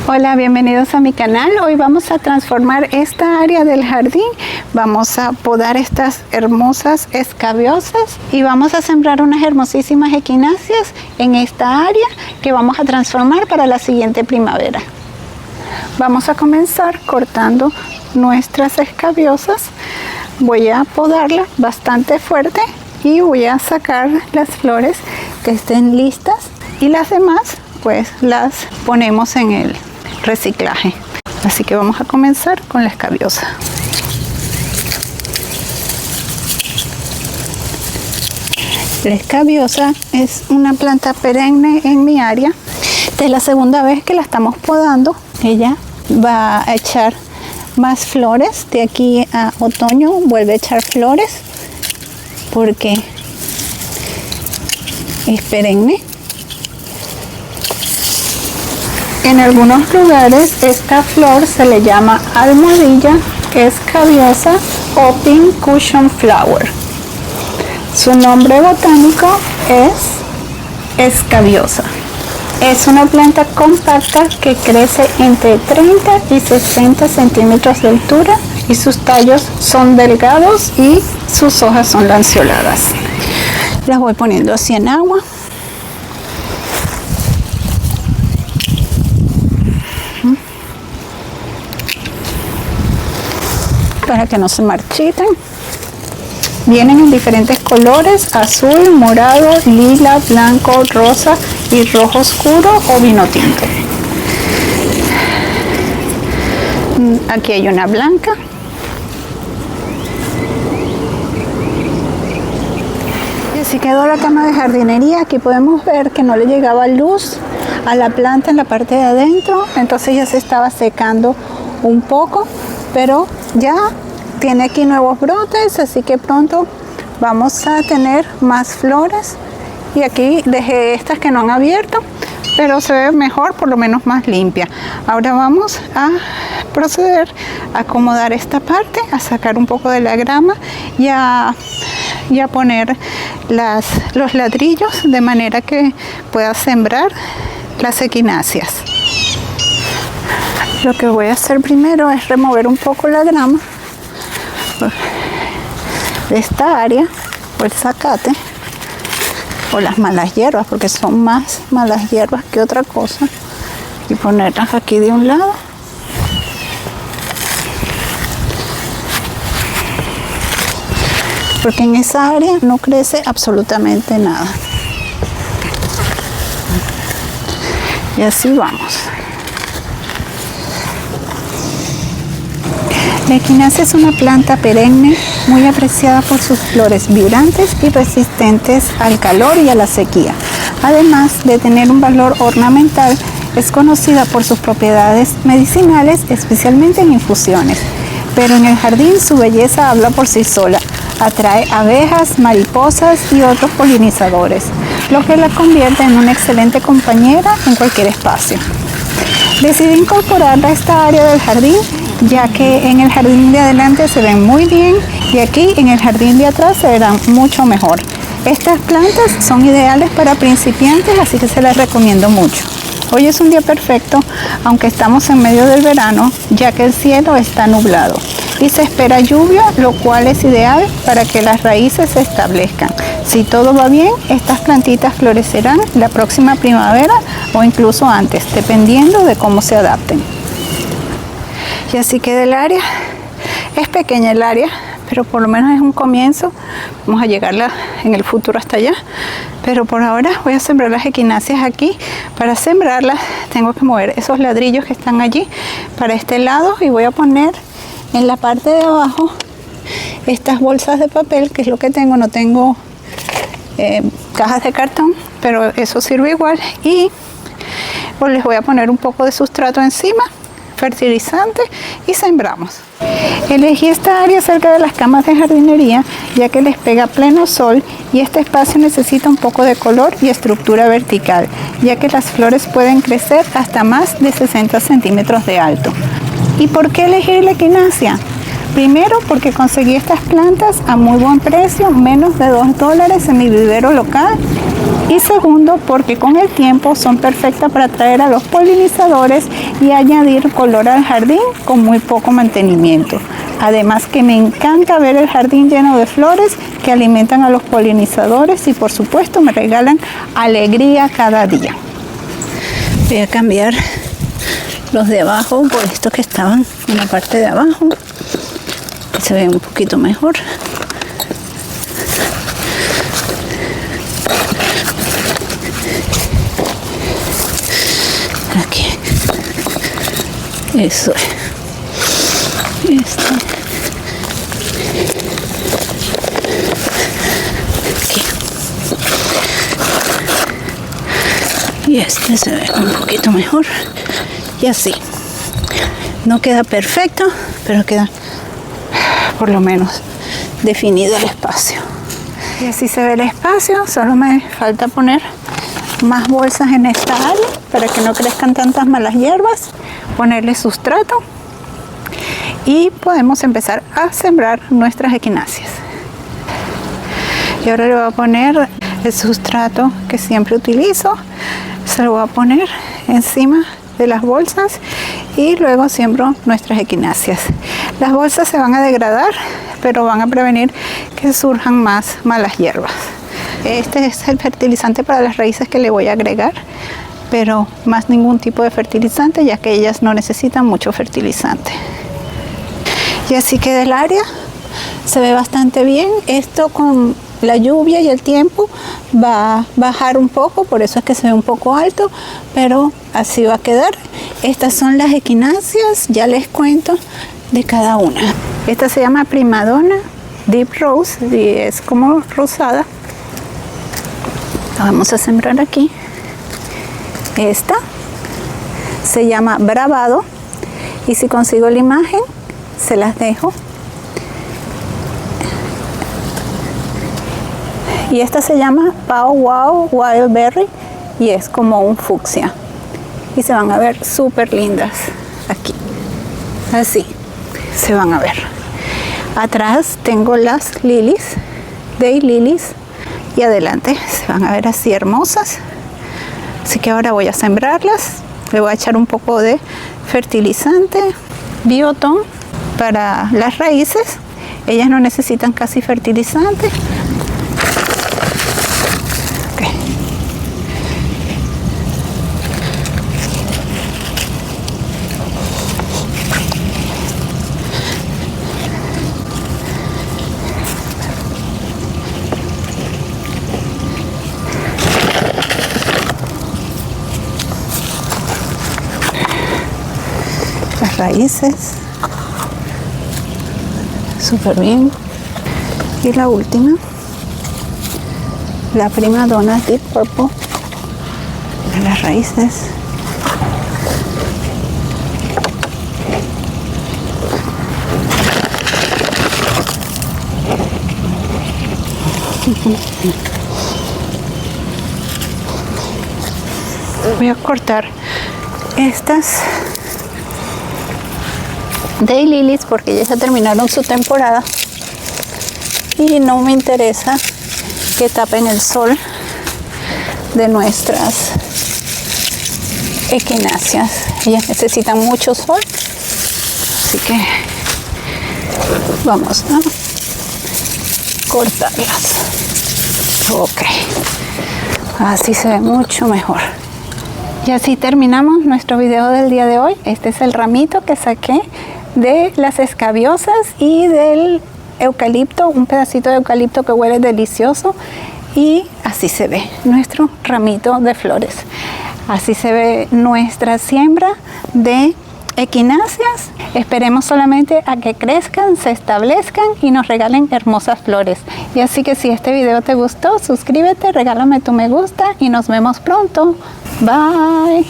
Hola, bienvenidos a mi canal. Hoy vamos a transformar esta área del jardín. Vamos a podar estas hermosas escabiosas y vamos a sembrar unas hermosísimas equináceas en esta área que vamos a transformar para la siguiente primavera. Vamos a comenzar cortando nuestras escabiosas. Voy a podarla bastante fuerte y voy a sacar las flores que estén listas y las demás pues las ponemos en el reciclaje. Así que vamos a comenzar con la escabiosa. La escabiosa es una planta perenne en mi área. Esta es la segunda vez que la estamos podando. Ella va a echar más flores. De aquí a otoño vuelve a echar flores porque es perenne. En algunos lugares esta flor se le llama almohadilla escabiosa o pink cushion flower. Su nombre botánico es escabiosa. Es una planta compacta que crece entre 30 y 60 centímetros de altura y sus tallos son delgados y sus hojas son lanceoladas. Las voy poniendo así en agua. Para que no se marchiten. Vienen en diferentes colores: azul, morado, lila, blanco, rosa y rojo oscuro o vino tinto. Aquí hay una blanca. Y así quedó la cama de jardinería. Aquí podemos ver que no le llegaba luz a la planta en la parte de adentro, entonces ya se estaba secando un poco, pero ya tiene aquí nuevos brotes, así que pronto vamos a tener más flores. Y aquí dejé estas que no han abierto, pero se ve mejor, por lo menos más limpia. Ahora vamos a proceder a acomodar esta parte, a sacar un poco de la grama y a poner los ladrillos de manera que pueda sembrar las equináceas. Lo que voy a hacer primero es remover un poco la grama de esta área, o el zacate, o las malas hierbas, porque son más malas hierbas que otra cosa, y ponerlas aquí de un lado. Porque en esa área no crece absolutamente nada. Y así vamos. La equinácea es una planta perenne muy apreciada por sus flores vibrantes y resistentes al calor y a la sequía. Además de tener un valor ornamental, es conocida por sus propiedades medicinales, especialmente en infusiones. Pero en el jardín su belleza habla por sí sola. Atrae abejas, mariposas y otros polinizadores, lo que la convierte en una excelente compañera en cualquier espacio. Decidí incorporarla a esta área del jardín, ya que en el jardín de adelante se ven muy bien y aquí en el jardín de atrás se verán mucho mejor. Estas plantas son ideales para principiantes, así que se las recomiendo mucho. Hoy es un día perfecto, aunque estamos en medio del verano, ya que el cielo está nublado y se espera lluvia, lo cual es ideal para que las raíces se establezcan. Si todo va bien, estas plantitas florecerán la próxima primavera o incluso antes, dependiendo de cómo se adapten. Y así queda el área. Es pequeña el área, pero por lo menos es un comienzo. Vamos a llegarla en el futuro hasta allá. Pero por ahora voy a sembrar las equináceas aquí. Para sembrarlas tengo que mover esos ladrillos que están allí para este lado y voy a poner en la parte de abajo estas bolsas de papel, que es lo que tengo. No tengo cajas de cartón, pero eso sirve igual. Y pues les voy a poner un poco de sustrato encima, fertilizante, y sembramos. Elegí esta área cerca de las camas de jardinería ya que les pega pleno sol y este espacio necesita un poco de color y estructura vertical, ya que las flores pueden crecer hasta más de 60 centímetros de alto. ¿Y por qué elegir la equinácea? Primero, porque conseguí estas plantas a muy buen precio, menos de $2 en mi vivero local. Y segundo, porque con el tiempo son perfectas para atraer a los polinizadores y añadir color al jardín con muy poco mantenimiento. Además que me encanta ver el jardín lleno de flores que alimentan a los polinizadores y por supuesto me regalan alegría cada día. Voy a cambiar los de abajo por estos que estaban en la parte de abajo, que se ven un poquito mejor. Aquí. Eso es. Aquí. Y este se ve un poquito mejor. Y así. No queda perfecto, pero queda por lo menos definido el espacio. Y así se ve el espacio. Solo me falta poner más bolsas en esta área para que no crezcan tantas malas hierbas, ponerle sustrato y podemos empezar a sembrar nuestras equináceas. Y ahora le voy a poner el sustrato que siempre utilizo, se lo voy a poner encima de las bolsas y luego siembro nuestras equináceas. Las bolsas se van a degradar, pero van a prevenir que surjan más malas hierbas. Este es el fertilizante para las raíces que le voy a agregar, pero más ningún tipo de fertilizante, ya que ellas no necesitan mucho fertilizante. Y así queda el área, se ve bastante bien. Esto con la lluvia y el tiempo va a bajar un poco, por eso es que se ve un poco alto, pero así va a quedar. Estas son las equináceas, ya les cuento de cada una. Esta se llama Primadonna Deep Rose y es como rosada. La vamos a sembrar aquí. Esta se llama Bravado y si consigo la imagen se las dejo. Y esta se llama Pow Wow Wild Berry y es como un fucsia y se van a ver súper lindas aquí, así se van a ver. Atrás tengo las lilies, daylilies, y adelante se van a ver así hermosas. Así que ahora voy a sembrarlas. Le voy a echar un poco de fertilizante Bioton para las raíces. Ellas no necesitan casi fertilizante. Okay. Las raíces súper bien. Y la última, la Primadonna Deep Purple, las raíces. Voy a cortar estas daylilies porque ya terminaron su temporada y no me interesa que tapen el sol de nuestras equináceas. Ellas necesitan mucho sol, así que vamos a cortarlas. Ok, así se ve mucho mejor. Y así terminamos nuestro video del día de hoy. Este es el ramito que saqué de las escabiosas y del eucalipto, un pedacito de eucalipto que huele delicioso, y así se ve nuestro ramito de flores. Así se ve nuestra siembra de equináceas. Esperemos solamente a que crezcan, se establezcan y nos regalen hermosas flores. Y así que si este video te gustó, suscríbete, regálame tu me gusta y nos vemos pronto. Bye.